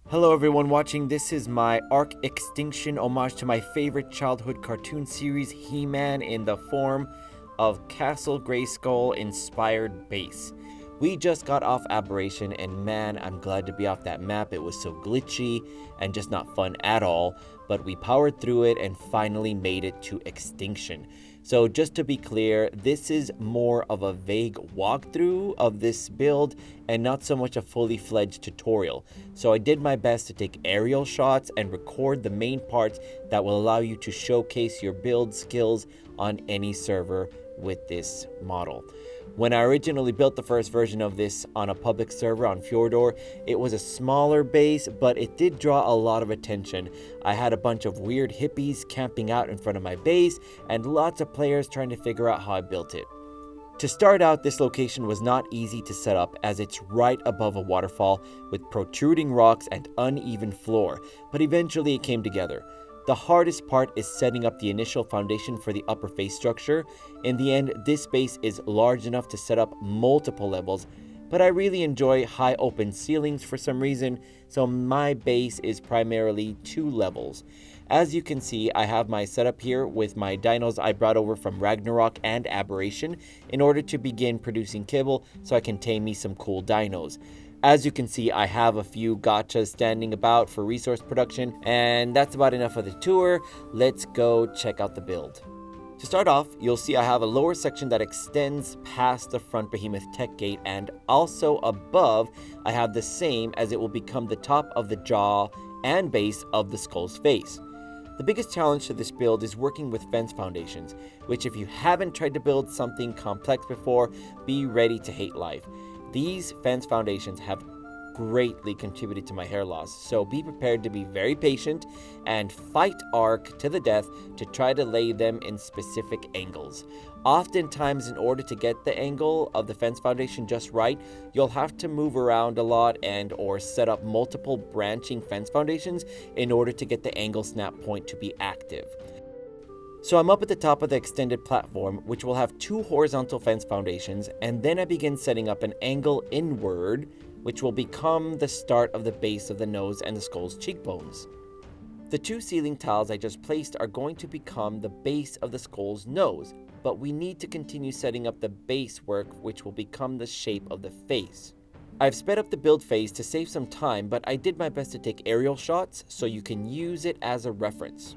Hello everyone watching, this is my Ark Extinction homage to my favorite childhood cartoon series, He-Man, in the form of Castle Grayskull inspired base. We just got off Aberration and man, I'm glad to be off that map. It was so glitchy and just not fun at all, but we powered through it and finally made it to Extinction. So just to be clear, this is more of a vague walkthrough of this build and not so much a fully fledged tutorial. So I did my best to take aerial shots and record the main parts that will allow you to showcase your build skills on any server with this model. When I originally built the first version of this on a public server on Fjordor, it was a smaller base, but it did draw a lot of attention. I had a bunch of weird hippies camping out in front of my base, and lots of players trying to figure out how I built it. To start out, this location was not easy to set up as it's right above a waterfall with protruding rocks and uneven floor, but eventually it came together. The hardest part is setting up the initial foundation for the upper face structure. In the end, this base is large enough to set up multiple levels, but I really enjoy high open ceilings for some reason, so my base is primarily 2 levels. As you can see, I have my setup here with my dinos I brought over from Ragnarok and Aberration in order to begin producing kibble so I can tame me some cool dinos. As you can see, I have a few gachas standing about for resource production, and that's about enough for the tour. Let's go check out the build. To start off, you'll see I have a lower section that extends past the front behemoth tech gate, and also above I have the same, as it will become the top of the jaw and base of the skull's face. The biggest challenge to this build is working with fence foundations, which if you haven't tried to build something complex before, be ready to hate life. These fence foundations have greatly contributed to my hair loss, so be prepared to be very patient and fight Ark to the death to try to lay them in specific angles. Oftentimes, in order to get the angle of the fence foundation just right, you'll have to move around a lot and or set up multiple branching fence foundations in order to get the angle snap point to be active. So I'm up at the top of the extended platform, which will have 2 horizontal fence foundations, and then I begin setting up an angle inward, which will become the start of the base of the nose and the skull's cheekbones. The 2 ceiling tiles I just placed are going to become the base of the skull's nose, but we need to continue setting up the base work, which will become the shape of the face. I've sped up the build phase to save some time, but I did my best to take aerial shots so you can use it as a reference.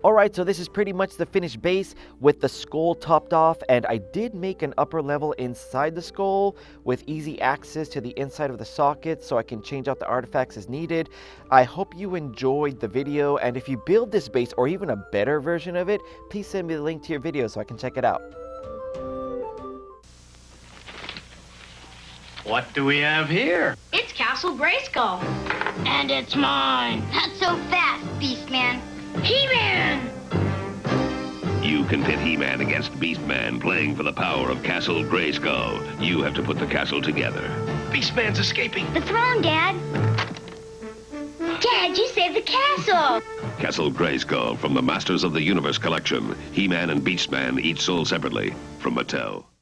Alright, so this is pretty much the finished base with the skull topped off, and I did make an upper level inside the skull with easy access to the inside of the socket so I can change out the artifacts as needed. I hope you enjoyed the video, and if you build this base or even a better version of it, please send me the link to your video so I can check it out. What do we have here? It's Castle Grayskull. And it's mine. Not so fast, Beastman. He-Man! You can pit He-Man against Beastman, playing for the power of Castle Grayskull. You have to put the castle together. Beastman's escaping. The throne, Dad. Dad, you saved the castle. Castle Grayskull from the Masters of the Universe collection. He-Man and Beastman, each sold separately from Mattel.